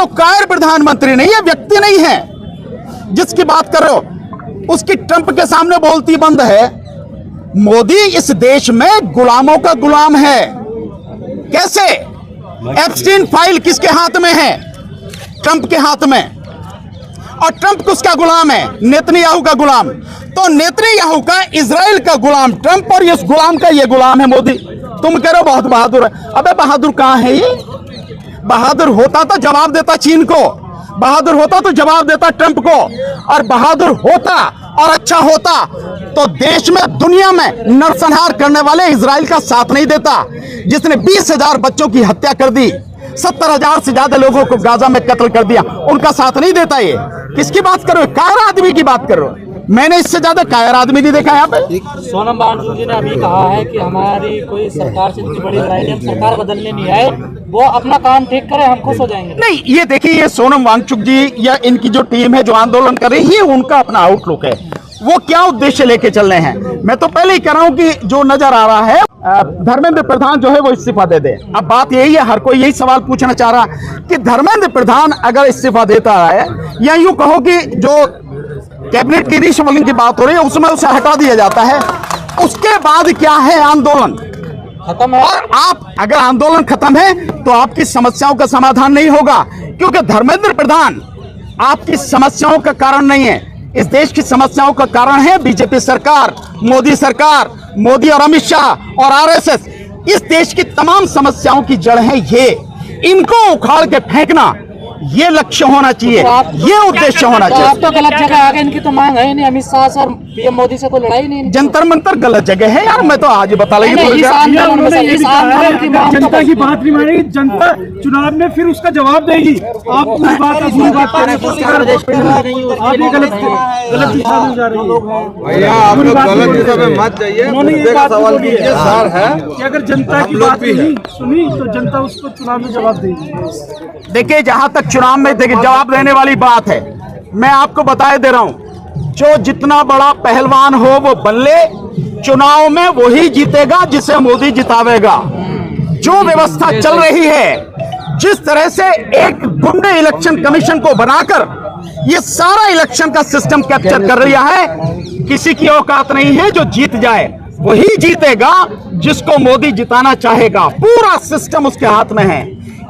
तो कायर प्रधानमंत्री नहीं है, व्यक्ति नहीं है जिसकी बात कर रहे हो। उसकी ट्रंप के सामने बोलती बंद है। मोदी इस देश में गुलामों का गुलाम है। कैसे? एप्स्टीन फाइल किसके हाथ में है? ट्रंप के हाथ में। और ट्रंप किसका गुलाम है? नेतन्याहू का गुलाम। तो नेतन्याहू का इजराइल का गुलाम ट्रंप, और इस गुलाम का ये गुलाम है मोदी। तुम कह रहे हो बहुत बहादुर है। अबे बहादुर कहां है ये? बहादुर होता तो जवाब देता चीन को, बहादुर होता तो जवाब देता ट्रंप को, और बहादुर होता और अच्छा होता तो देश में, दुनिया में नरसंहार करने वाले इजराइल का साथ नहीं देता, जिसने 20,000 बच्चों की हत्या कर दी, 70,000 से ज्यादा लोगों को गाजा में कत्ल कर दिया, उनका साथ नहीं देता। ये किसकी बात कर रहे हो? कायर आदमी की बात कर रहे हो। मैंने इससे ज्यादा कायर आदमी नहीं देखा यहाँ पे। सोनम वांगचुक जी ने अभी कहा है कि हमारी कोई सरकार से इतनी बड़ी लड़ाई नहीं, हम सरकार बदलने नहीं आए, वो अपना काम ठीक करे, हम खुश हो जाएंगे। नहीं, ये देखिए, ये सोनम वांगचुक जी या इनकी जो टीम है जो आंदोलन कर रही है, उनका अपना आउटलुक है। वो क्या उद्देश्य लेके चल रहे हैं? मैं तो पहले ही कह रहा हूं कि जो नजर आ रहा है, धर्मेंद्र प्रधान जो है वो इस्तीफा दे दे। अब बात यही है, हर कोई यही सवाल पूछना चाह रहा कि धर्मेंद्र प्रधान अगर इस्तीफा देता है, या यूं कहो कि जो कैबिनेट की रीशफलिंग की बात हो रही है उसमें उसे हटा दिया जाता है, उसके बाद क्या है? आंदोलन खत्म है। और आप अगर आंदोलन खत्म है तो आपकी समस्याओं का समाधान नहीं होगा, क्योंकि धर्मेंद्र प्रधान आपकी समस्याओं का कारण नहीं है। इस देश की समस्याओं का कारण है बीजेपी सरकार, मोदी और अमित शाह और आरएसएस। इस देश की तमाम समस्याओं की जड़ है ये। इनको उखाड़ के फेंकना ये लक्ष्य होना चाहिए, ये उद्देश्य होना चाहिए। आप तो गलत जगह आ गए। इनकी तो मांग है ही नहीं, अमित शाह सर पीएम मोदी से कोई लड़ाई नहीं। जंतर मंतर गलत जगह है यार, मैं तो आज ही बता रही जनता की बात नहीं मानेगी, जनता चुनाव में फिर उसका जवाब देगी। आप पूरी बात कर रहे हैं, आप ये गलत दिशा में जा रही है भैया। आप लोग गलत दिशा में मत जाइए। उन्होंने ये बात सवाल कीजिए सर है कि अगर जनता की बात नहीं सुनी तो जनता उसको चुनाव में जवाब देगी। देखिए, जहां तक चुनाव में देखिए जवाब देने वाली बात है, मैं आपको बताए दे रहा हूं, जो जितना बड़ा पहलवान हो वो बन ले, चुनाव में वही जीतेगा जिसे मोदी जितावेगा। जो व्यवस्था चल रही है, जिस तरह से एक गुंडे इलेक्शन कमीशन को बनाकर ये सारा इलेक्शन का सिस्टम कैप्चर कर रहा है, किसी की औकात नहीं है जो जीत जाए। वही जीतेगा जिसको मोदी जिताना चाहेगा। पूरा सिस्टम उसके हाथ में है,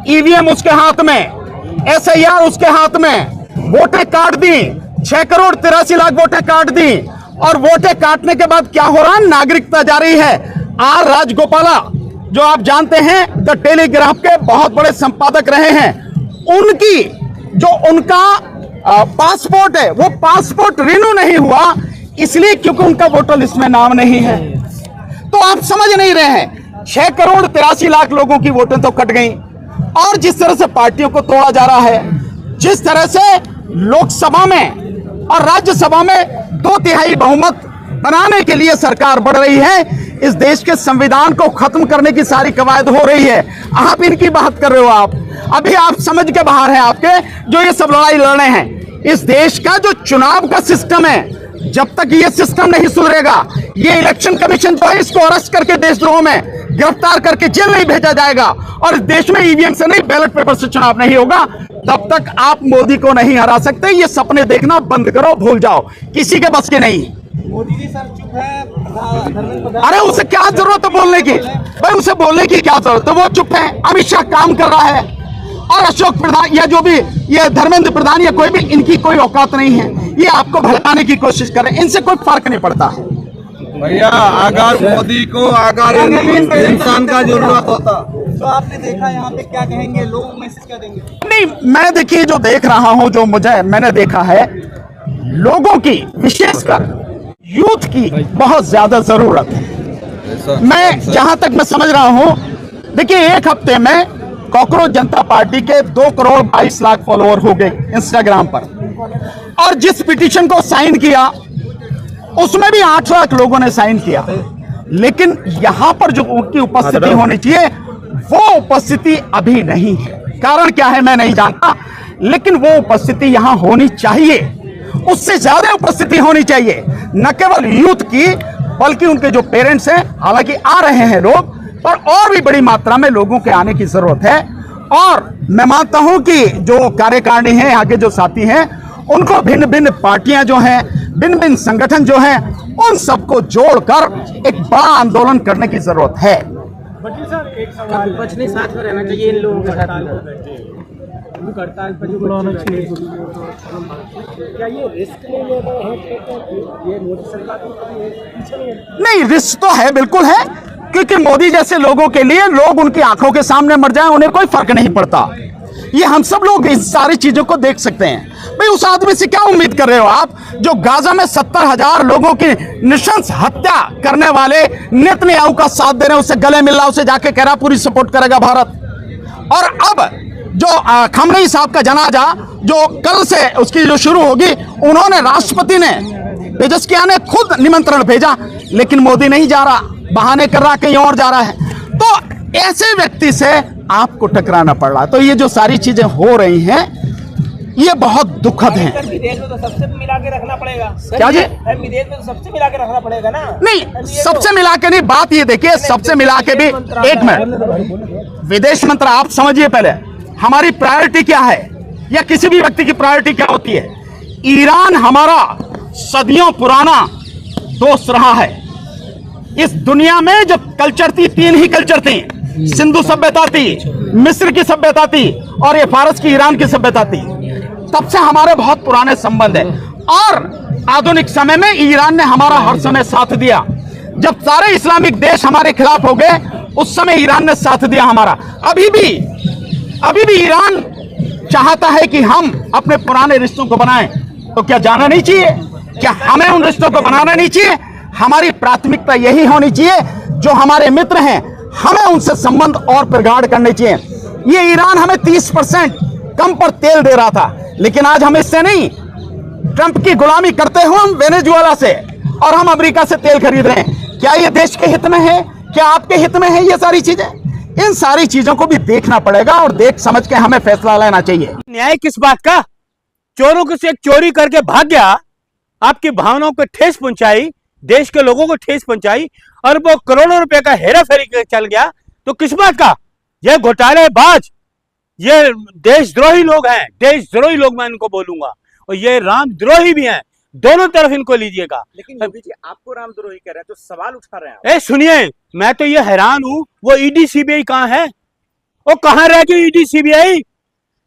ईवीएम उसके हाथ में, एसआईआर उसके हाथ में, वोटें काट दी, 6 करोड़ 83 लाख वोटें काट दी। और वोटें काटने के बाद क्या हो रहा है? नागरिकता जा रही है। आर राजगोपाला, जो आप जानते हैं द टेलीग्राफ के बहुत बड़े संपादक रहे हैं, उनकी जो उनका पासपोर्ट है, वो पासपोर्ट रिन्यू नहीं हुआ, इसलिए क्योंकि उनका वोटर लिस्ट में नाम नहीं है। तो आप समझ नहीं रहे हैं, 6 करोड़ 83 लाख लोगों की वोटें तो कट गई। और जिस तरह से पार्टियों को तोड़ा जा रहा है, जिस तरह से लोकसभा में और राज्यसभा में 2/3 बहुमत बनाने के लिए सरकार बढ़ रही है, इस देश के संविधान को खत्म करने की सारी कवायद हो रही है। आप इनकी बात कर रहे हो। आप अभी आप समझ के बाहर हैं आपके जो ये सब लड़ाई लड़ रहे हैं। इस देश का जो चुनाव का सिस्टम है, जब तक ये सिस्टम नहीं सुधरेगा, ये इलेक्शन कमीशन जो है इसको अरेस्ट करके देशद्रोह में गिरफ्तार करके जेल नहीं भेजा जाएगा, और इस देश में ईवीएम से नहीं, बैलेट पेपर से चुनाव नहीं होगा, तब तक आप मोदी को नहीं हरा सकते। ये सपने देखना बंद करो, भूल जाओ, किसी के बस के नहीं। मोदी जी सर चुप है। अरे उसे क्या जरूरत है बोलने की? भाई उसे बोलने की क्या जरूरत है? वो चुप है। अमित शाह काम कर रहा है, और अशोक प्रधान या जो भी ये धर्मेंद्र प्रधान या कोई भी, इनकी कोई औकात नहीं है। ये आपको भड़काने की कोशिश कर रहे हैं, इनसे कोई फर्क नहीं पड़ता। भैया अगर मोदी को अगर इंसान का जरूरत होता तो आपने देखा यहाँ पे क्या कहेंगे लोग, मैसेज क्या देंगे? नहीं, मैं देखिए जो देख रहा हूं, जो मैंने देखा है, लोगों की, विशेषकर यूथ की बहुत ज्यादा जरूरत है। मैं जहां तक मैं समझ रहा हूं, देखिए एक हफ्ते में कॉकरोच जनता पार्टी के 2 करोड़ 22 लाख फॉलोअर हो गए इंस्टाग्राम पर, और जिस पिटीशन को साइन किया उसमें भी 8 लाख लोगों ने साइन किया। लेकिन यहां पर जो उनकी उपस्थिति होनी चाहिए, वो उपस्थिति अभी नहीं है। कारण क्या है मैं नहीं जानता, लेकिन वो उपस्थिति यहां होनी चाहिए, उससे ज्यादा उपस्थिति होनी चाहिए। न केवल यूथ की, बल्कि उनके जो पेरेंट्स हैं, हालांकि आ रहे हैं लोग, पर और भी बड़ी मात्रा में लोगों के आने की जरूरत है। और मैं मानता हूं कि जो कार्यकारिणी है, यहाँ के जो साथी हैं, उनको भिन्न भिन्न पार्टियां जो हैं, भिन्न भिन्न संगठन जो हैं, उन सबको जोड़कर एक बड़ा आंदोलन करने की जरूरत है। बच्चे सर एक सवाल विपक्ष ने साथ में रहना चाहिए इन लोगों के साथ। हड़ताल पर जो बुलाना चाहिए, क्या ये रिस्क नहीं ले रहे हैं कि ये मोदी सरकार को कभी पीछे नहीं है? नहीं, रिस्क तो है, बिल्कुल है, क्योंकि मोदी जैसे लोगों के लिए लोग उनकी आंखों के सामने मर जाएं, उन्हें कोई फर्क नहीं पड़ता। ये हम सब लोग इस सारी चीजों को देख सकते हैं। भाई उस आदमी से क्या उम्मीद कर रहे हो आप, जो गाजा में 70,000 लोगों की नृशंस हत्या करने वाले नेतन्याहू का साथ दे रहे हैं, उससे गले मिल रहा, उसे जाके कह रहा पूरी सपोर्ट करेगा भारत। और अब जो खमनेई साहब का जनाजा जो कल से उसकी जो शुरू होगी, उन्होंने राष्ट्रपति ने पेजेस्कियान ने खुद निमंत्रण भेजा, लेकिन मोदी नहीं जा रहा, बहाने कर रहा, कहीं और जा रहा है। तो ऐसे व्यक्ति से आपको टकराना पड़ रहा। तो ये जो सारी चीजें हो रही हैं, ये बहुत दुखद है। विदेश में तो सबसे मिला के रखना पड़ेगा। क्या जी? विदेश में तो सबसे मिला के रखना पड़ेगा ना। नहीं, सबसे मिला के नहीं, बात ये देखिए, सबसे मिला के भी, एक मिनट, विदेश मंत्री आप समझिए पहले हमारी प्रायोरिटी क्या है, या किसी भी व्यक्ति की प्रायोरिटी क्या होती है। ईरान हमारा सदियों पुराना दोस्त रहा है। इस दुनिया में जो कल्चर थी, 3 ही कल्चर थी, सिंधु सभ्यता थी, मिस्र की सभ्यता थी, और ये फारस की ईरान की सभ्यता थी। तब से हमारे बहुत पुराने संबंध है, और आधुनिक समय में ईरान ने हमारा हर समय साथ दिया। जब सारे इस्लामिक देश हमारे खिलाफ हो गए, उस समय ईरान ने साथ दिया हमारा। अभी भी ईरान चाहता है कि हम अपने पुराने रिश्तों को बनाएं। तो क्या जाना नहीं चाहिए? क्या हमें उन रिश्तों को बनाना नहीं चाहिए? हमारी प्राथमिकता यही होनी चाहिए, जो हमारे मित्र हैं हमें उनसे संबंध और प्रगाढ़ करने चाहिए। ये ईरान हमें 30% कम पर तेल दे रहा था, लेकिन आज हम इससे नहीं, ट्रंप की गुलामी करते हुए हम वेनेजुएला से और हम अमेरिका से तेल खरीद रहे हैं। क्या ये देश के हित में है? क्या आपके हित में है? ये सारी चीजें, इन सारी चीजों को भी देखना पड़ेगा, और देख समझ के हमें फैसला लेना चाहिए। न्याय किस बात का? चोरों को से चोरी करके भाग गया, आपकी भावनाओं को ठेस पहुंचाई, देश के लोगों को ठेस पहुंचाई, और वो करोड़ों रुपए का हेरा फेरी चल गया, तो किस बात का? ये घोटालेबाज, ये देशद्रोही लोग हैं, देशद्रोही लोग मैं इनको बोलूंगा, और ये रामद्रोही भी हैं। दोनों तरफ इनको लीजिएगा। लेकिन योगी जी आपको रामद्रोही कह रहे हैं, तो सवाल उठा रहे हैं। ए सुनिए, मैं तो ये हैरान हूं, वो ईडी सीबीआई कहां है? वो कहां रह गई ईडी सीबीआई?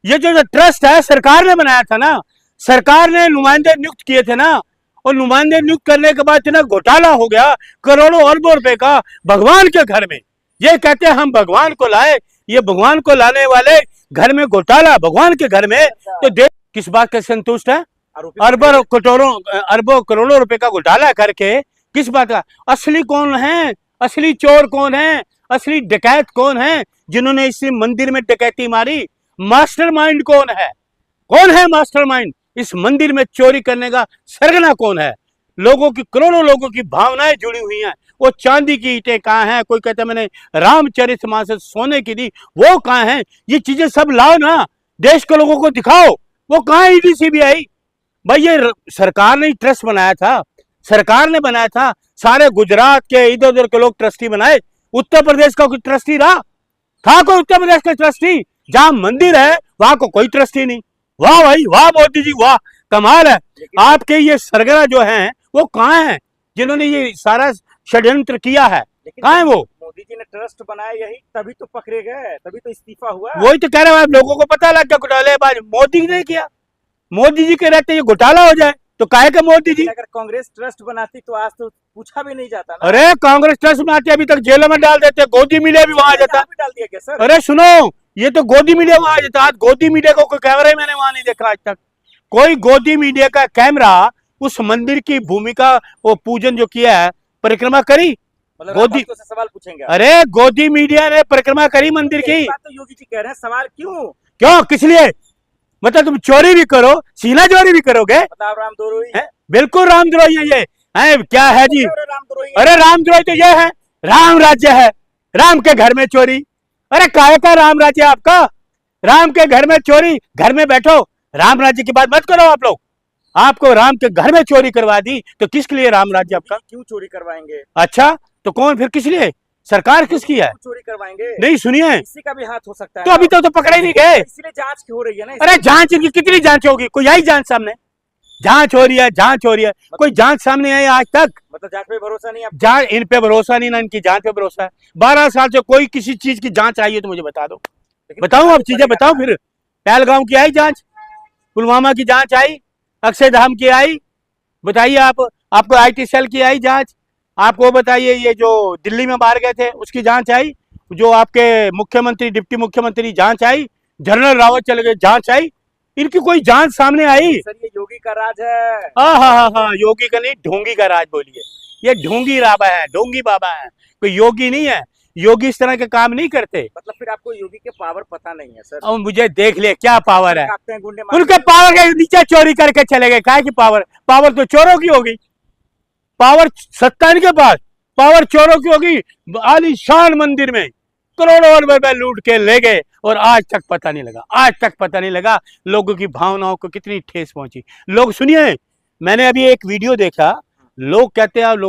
ये जो ट्रस्ट है सरकार ने बनाया था ना, सरकार ने नुमाइंदे नियुक्त किए थे ना, और नुमाइंदे नियुक्त करने के बाद इतना घोटाला हो गया करोड़ों अरबों रुपए का भगवान के घर में। ये कहते हैं हम भगवान को लाए, ये भगवान को लाने वाले घर में घोटाला, भगवान के घर में। तो देश किस बात का संतुष्ट है? अरबों करोड़ों रुपए का घोटाला करके किस बात का? असली कौन है? असली चोर कौन है? असली डकैत कौन है जिन्होंने इस मंदिर में डकैती मारी? मास्टरमाइंड कौन है? कौन है मास्टरमाइंड? इस मंदिर में चोरी करने का सरगना कौन है? लोगों की, करोड़ों लोगों की भावनाएं जुड़ी हुई हैं। वो चांदी की ईंटें कहाँ हैं? कोई कहता है मैंने रामचरितमानस सोने की दी, वो कहाँ हैं? ये चीजें सब लाओ ना, देश के लोगों को दिखाओ। वो कहाँ है ईडी सीबीआई? भाई ये सरकार ने ट्रस्ट बनाया था, सरकार ने बनाया था, सारे गुजरात के इधर उधर के लोग ट्रस्टी बनाए। उत्तर प्रदेश का कोई ट्रस्टी रहा था? कोई उत्तर प्रदेश का ट्रस्टी? जहां मंदिर है वहां को कोई ट्रस्टी नहीं। वाह भाई वाह, मोदी जी वाह, कमाल है। आपके ये सरगना जो हैं वो कहाँ हैं जिन्होंने ये सारा षड्यंत्र किया है? कहाँ है वो? मोदी जी ने ट्रस्ट बनाया, यही तभी तो पकड़े गए, तभी तो इस्तीफा हुआ। वही तो कह रहे हैं, लोगों को पता लग गया घोटालेबाज मोदी ने किया। मोदी जी के रहते ये घोटाला हो जाए तो काहे का मोदी जी? अगर कांग्रेस ट्रस्ट बनाती तो आज तो पूछा भी नहीं जाता ना। अरे कांग्रेस ट्रस्ट बनाती अभी तक जेलों में डाल देते, गोदी मीडिया भी वहां जाता। डाल दिया क्या सर? अरे सुनो, ये तो गोदी मीडिया वहां जाता। आज गोदी मीडिया को कोई कैमरा ही मैंने वहां नहीं देखा आज तक। कोई गोदी मीडिया का कैमरा उस मंदिर की भूमिका, वो पूजन जो किया है, परिक्रमा करी? मतलब गोदी से सवाल पूछेंगे? अरे गोदी मीडिया ने परिक्रमा करी मंदिर की। बात तो योगी जी कह रहे हैं, सवाल क्यों? क्यों, किस लिए? मतलब तुम चोरी भी करो, सीना चोरी भी करोगे? मतलब रामद्रोही है? बिल्कुल रामद्रोही है ये। है क्या है जी? रामद्रोही? अरे रामद्रोही तो ये है, राम राज्य है, राम के घर में चोरी। अरे काहे का राम राज्य आपका? राम के घर में चोरी, घर में बैठो, राम राज्य की बात मत करो आप लोग। आपको राम के घर में चोरी करवा दी तो किसके लिए राम राज्य आपका? क्यों चोरी करवाएंगे? अच्छा तो कौन फिर किस लिए? सरकार किसकी है? चोरी करवाएंगे, नहीं सुनिए, किसी का भी हाथ हो सकता है तो अभी तो पकड़े नहीं गए। इसलिए जांच हो रही है ना। अरे जांच की कितनी जांच होगी? कोई आई जांच सामने? जांच हो रही है, जांच हो रही है, कोई जांच सामने आई आज तक? मतलब जांच पे भरोसा नहीं आप? जांच इन पे भरोसा नहीं, ना इनकी जांच पे भरोसा है। 12 साल से कोई किसी चीज की जांच आई है तो मुझे बता दो, बताऊं अब चीजें बताऊं। फिर पहलगाम की आई जांच, पुलवामा की जांच आई, अक्षरधाम की आई, बताइए आप। आपको IT सेल की आई जांच, आपको बताइए ये जो दिल्ली में मार गए थे उसकी जांच आई, जो आपके मुख्यमंत्री डिप्टी मुख्यमंत्री जांच आई, जनरल रावत चले गए जांच आई, इनकी कोई जांच सामने आई? सर ये योगी का राज है। हाँ, योगी का नहीं, ढोंगी का राज बोलिए। ये ढोंगी बाबा है, ढोंगी बाबा है, कोई योगी नहीं है। योगी इस तरह के काम नहीं करते। मतलब फिर आपको योगी के पावर पता नहीं है सर? अब मुझे देख ले क्या पावर है काटते हैं गुंडे मारते उनके। हैं। पावर के नीचे चोरी करके चले गए, काय की पावर? पावर तो चोरों की होगी, पावर सत्ता इनके पास, पावर चोरों की होगी। आलीशान मंदिर में करोड़ों रुपए लूट के ले गए और आज तक पता नहीं लगा, आज तक पता नहीं लगा लोगों की भावनाओं को कितनी ठेस पहुंची। लोग सुनिए, मैंने अभी एक वीडियो देखा, लोग कहते हैं लोग